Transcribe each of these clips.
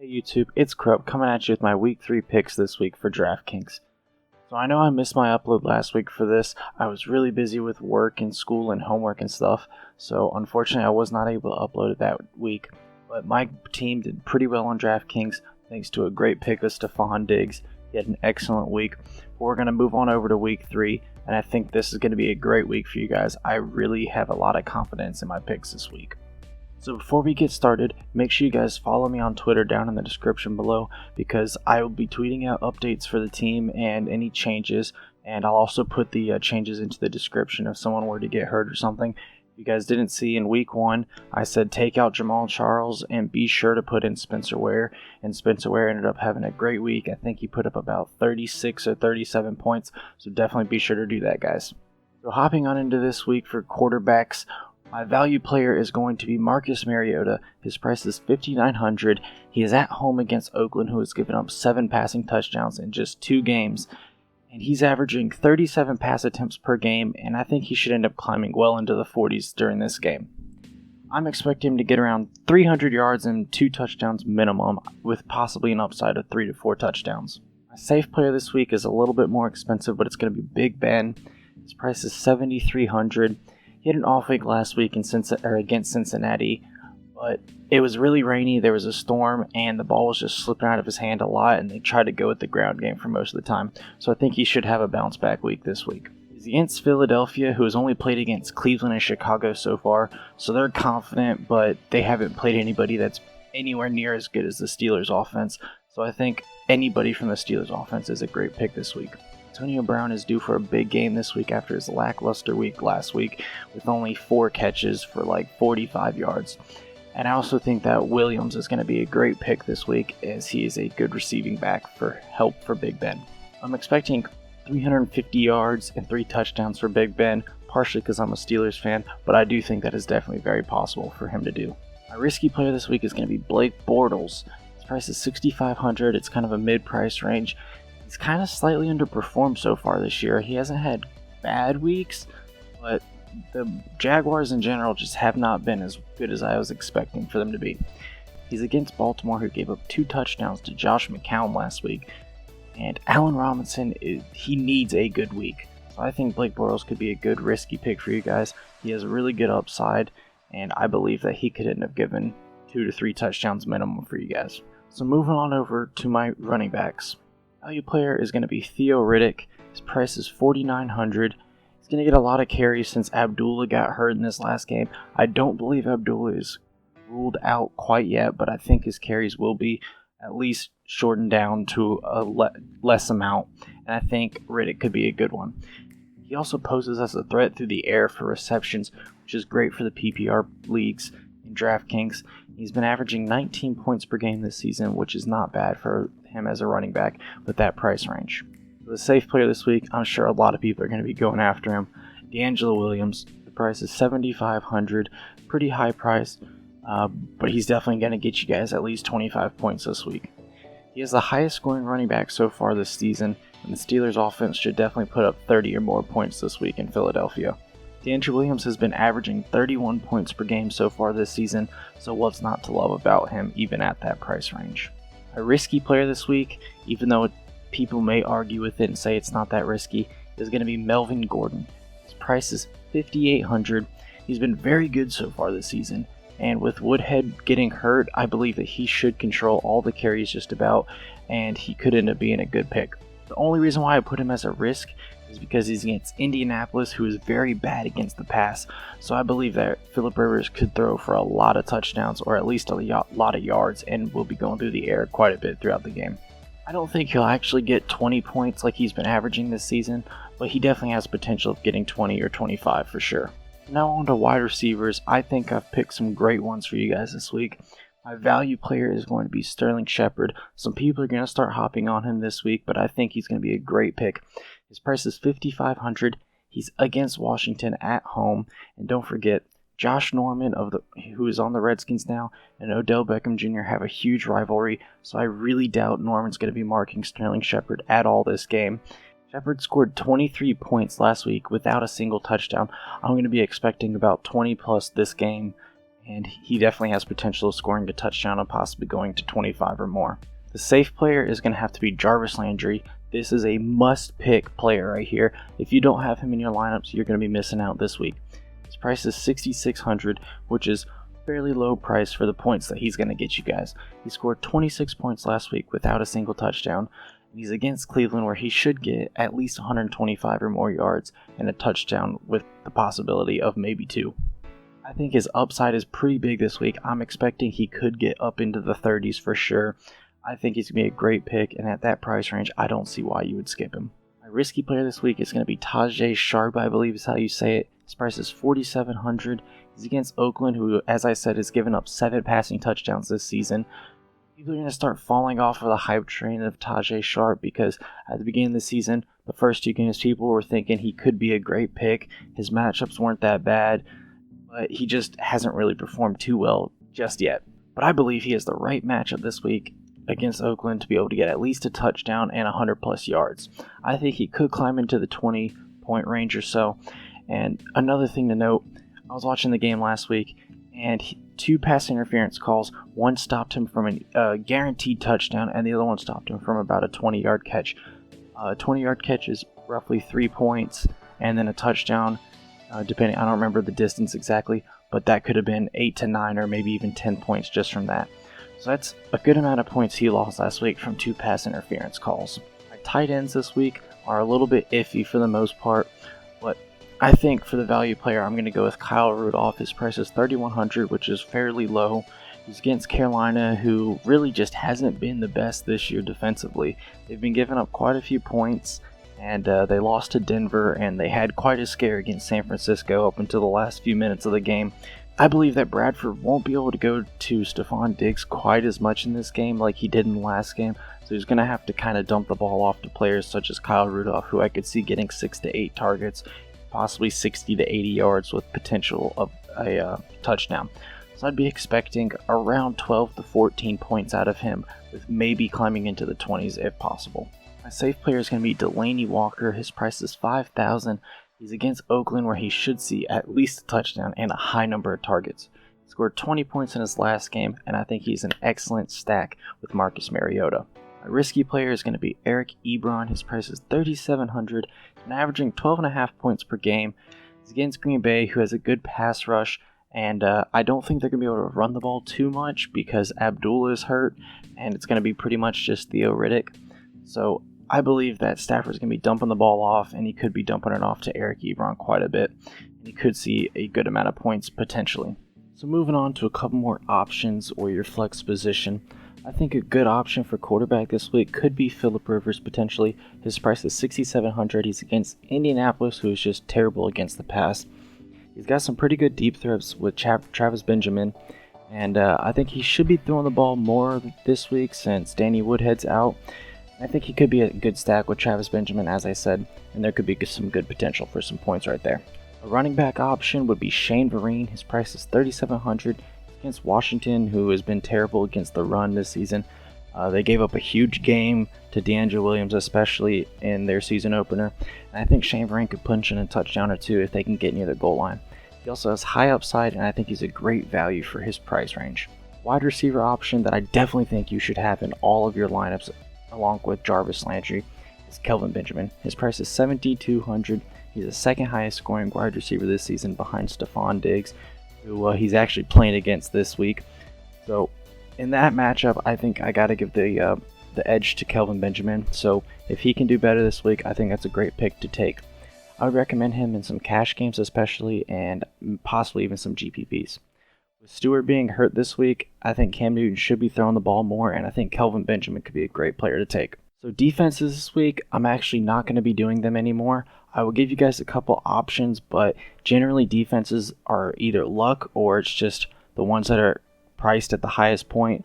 Hey YouTube, it's Krupp coming at you with my week 3 picks this week for DraftKings. So I know I missed my upload last week for this. I was really busy with work and school and homework and stuff, so unfortunately I was not able to upload it that week. But my team did pretty well on DraftKings thanks to a great pick of Stephon Diggs. He had an excellent week. But we're going to move on over to week 3, and I think this is going to be a great week for you guys. I really have a lot of confidence in my picks this week. So before we get started, make sure you guys follow me on Twitter down in the description below, because I will be tweeting out updates for the team and any changes, and I'll also put the changes into the description if someone were to get hurt or something. If you guys didn't see, in week 1 I said take out Jamal Charles and be sure to put in Spencer Ware, and Spencer Ware ended up having a great week. I think he put up about 36 or 37 points, so definitely be sure to do that, guys. So hopping on into this week for quarterbacks, my value player is going to be Marcus Mariota. His price is $5,900. He is at home against Oakland, who has given up 7 passing touchdowns in just 2 games. And he's averaging 37 pass attempts per game, and I think he should end up climbing well into the 40s during this game. I'm expecting him to get around 300 yards and 2 touchdowns minimum, with possibly an upside of 3 to 4 touchdowns. My safe player this week is a little bit more expensive, but it's going to be Big Ben. His price is $7,300. He had an off week last week against Cincinnati, but it was really rainy, there was a storm, and the ball was just slipping out of his hand a lot, and they tried to go with the ground game for most of the time. So I think he should have a bounce back week this week. He's against Philadelphia, who has only played against Cleveland and Chicago so far, so they're confident, but they haven't played anybody that's anywhere near as good as the Steelers offense. So I think anybody from the Steelers offense is a great pick this week. Antonio Brown is due for a big game this week after his lackluster week last week with only 4 catches for like 45 yards. And I also think that Williams is going to be a great pick this week, as he is a good receiving back for help for Big Ben. I'm expecting 350 yards and 3 touchdowns for Big Ben, partially because I'm a Steelers fan, but I do think that is definitely very possible for him to do. My risky player this week is going to be Blake Bortles. His price is $6,500. It's kind of a mid-price range. He's kind of slightly underperformed so far this year. He hasn't had bad weeks, but the Jaguars in general just have not been as good as I was expecting for them to be. He's against Baltimore, who gave up 2 touchdowns to Josh McCown last week, and Allen Robinson, he needs a good week. So I think Blake Bortles could be a good risky pick for you guys. He has a really good upside, and I believe that he could end up giving 2 to 3 touchdowns minimum for you guys. So moving on over to my running backs. Value player is going to be Theo Riddick. His price is $4,900. He's going to get a lot of carries since Abdullah got hurt in this last game. I don't believe Abdullah is ruled out quite yet, but I think his carries will be at least shortened down to a less amount, and I think Riddick could be a good one. He also poses as a threat through the air for receptions, which is great for the PPR leagues in DraftKings. He's been averaging 19 points per game this season, which is not bad for him as a running back with that price range. For the safe player this week, I'm sure a lot of people are going to be going after him. D'Angelo Williams, the price is $7,500, pretty high price, but he's definitely going to get you guys at least 25 points this week. He is the highest scoring running back so far this season, and the Steelers offense should definitely put up 30 or more points this week in Philadelphia. D'Angelo Williams has been averaging 31 points per game so far this season, so what's not to love about him even at that price range? A risky player this week, even though people may argue with it and say it's not that risky, is going to be Melvin Gordon. His price is $5,800. He's been very good so far this season, and with Woodhead getting hurt, I believe that he should control all the carries just about, and he could end up being a good pick. The only reason why I put him as a risk is because he's against Indianapolis, who is very bad against the pass. So I believe that Phillip Rivers could throw for a lot of touchdowns, or at least a lot of yards, and will be going through the air quite a bit throughout the game. I don't think he'll actually get 20 points like he's been averaging this season, but he definitely has potential of getting 20 or 25 for sure. Now on to wide receivers. I think I've picked some great ones for you guys this week. My value player is going to be Sterling Shepard. Some people are going to start hopping on him this week, but I think he's going to be a great pick. His price is $5,500. He's against Washington at home. And don't forget, Josh Norman, who is on the Redskins now, and Odell Beckham Jr. have a huge rivalry, so I really doubt Norman's going to be marking Sterling Shepard at all this game. Shepard scored 23 points last week without a single touchdown. I'm going to be expecting about 20 plus this game, and he definitely has potential of scoring a touchdown and possibly going to 25 or more. The safe player is going to have to be Jarvis Landry. This is a must-pick player right here. If you don't have him in your lineups, you're going to be missing out this week. His price is $6,600, which is fairly low price for the points that he's going to get you guys. He scored 26 points last week without a single touchdown. He's against Cleveland, where he should get at least 125 or more yards and a touchdown with the possibility of maybe 2. I think his upside is pretty big this week. I'm expecting he could get up into the 30s for sure. I think he's going to be a great pick, and at that price range, I don't see why you would skip him. My risky player this week is going to be Tajae Sharp, I believe is how you say it. His price is $4,700. He's against Oakland, who, as I said, has given up 7 passing touchdowns this season. People are going to start falling off of the hype train of Tajae Sharp because at the beginning of the season, the first 2 games, people were thinking he could be a great pick. His matchups weren't that bad, but he just hasn't really performed too well just yet. But I believe he has the right matchup this week against Oakland to be able to get at least a touchdown and 100 plus yards. I think he could climb into the 20-point range or so. And another thing to note, I was watching the game last week, and 2 pass interference calls. One stopped him from a guaranteed touchdown, and the other one stopped him from about a 20-yard catch. A 20-yard catch is roughly 3 points, and then a touchdown, depending, I don't remember the distance exactly, but that could have been 8 to 9 or maybe even 10 points just from that. So that's a good amount of points he lost last week from 2 pass interference calls. My tight ends this week are a little bit iffy for the most part, but I think for the value player, I'm going to go with Kyle Rudolph. His price is $3,100, which is fairly low. He's against Carolina, who really just hasn't been the best this year defensively. They've been giving up quite a few points, and they lost to Denver, and they had quite a scare against San Francisco up until the last few minutes of the game. I believe that Bradford won't be able to go to Stephon Diggs quite as much in this game like he did in the last game, so he's going to have to kind of dump the ball off to players such as Kyle Rudolph, who I could see getting 6 to 8 targets, possibly 60 to 80 yards with potential of a touchdown. So I'd be expecting around 12 to 14 points out of him, with maybe climbing into the 20s if possible. My safe player is going to be Delaney Walker. His price is $5,000. He's against Oakland, where he should see at least a touchdown and a high number of targets. He scored 20 points in his last game, and I think he's an excellent stack with Marcus Mariota. My risky player is going to be Eric Ebron. His price is $3,700, and averaging 12.5 points per game. He's against Green Bay, who has a good pass rush, and I don't think they're going to be able to run the ball too much because Abdullah is hurt, and it's going to be pretty much just Theo Riddick. So I believe that Stafford's going to be dumping the ball off, and he could be dumping it off to Eric Ebron quite a bit. And he could see a good amount of points potentially. So moving on to a couple more options or your flex position. I think a good option for quarterback this week could be Phillip Rivers potentially. His price is $6,700. He's against Indianapolis, who is just terrible against the pass. He's got some pretty good deep threats with Travis Benjamin. And I think he should be throwing the ball more this week since Danny Woodhead's out. I think he could be a good stack with Travis Benjamin, as I said, and there could be some good potential for some points right there. A running back option would be Shane Vereen. His price is $3,700 against Washington, who has been terrible against the run this season. They gave up a huge game to DeAndre Williams, especially in their season opener. And I think Shane Vereen could punch in a touchdown or 2 if they can get near the goal line. He also has high upside, and I think he's a great value for his price range. Wide receiver option that I definitely think you should have in all of your lineups, along with Jarvis Landry, is Kelvin Benjamin. His price is $7,200. He's the second highest scoring wide receiver this season behind Stephon Diggs, who he's actually playing against this week. So in that matchup, I think I got to give the edge to Kelvin Benjamin. So if he can do better this week, I think that's a great pick to take. I would recommend him in some cash games especially, and possibly even some GPPs. With Stewart being hurt this week, I think Cam Newton should be throwing the ball more, and I think Kelvin Benjamin could be a great player to take. So defenses this week, I'm actually not going to be doing them anymore. I will give you guys a couple options, but generally defenses are either luck or it's just the ones that are priced at the highest point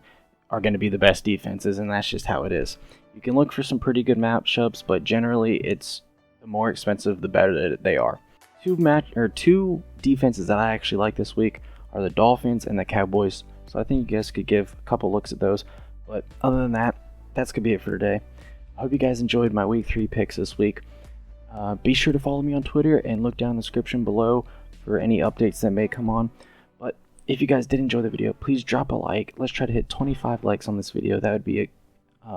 are going to be the best defenses, and that's just how it is. You can look for some pretty good matchups, but generally it's the more expensive, the better that they are. Two defenses that I actually like this week are the Dolphins and the Cowboys. So I think you guys could give a couple looks at those. But other than that, that's going to be it for today. I hope you guys enjoyed my week 3 picks this week. Be sure to follow me on Twitter and look down in the description below for any updates that may come on. But if you guys did enjoy the video, please drop a like. Let's try to hit 25 likes on this video. That would be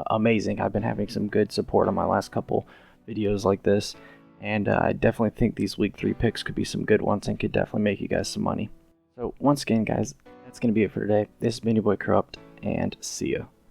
amazing. I've been having some good support on my last couple videos like this, and I definitely think these week 3 picks could be some good ones and could definitely make you guys some money. So once again, guys, that's going to be it for today. This has been your boy Corrupt, and see ya.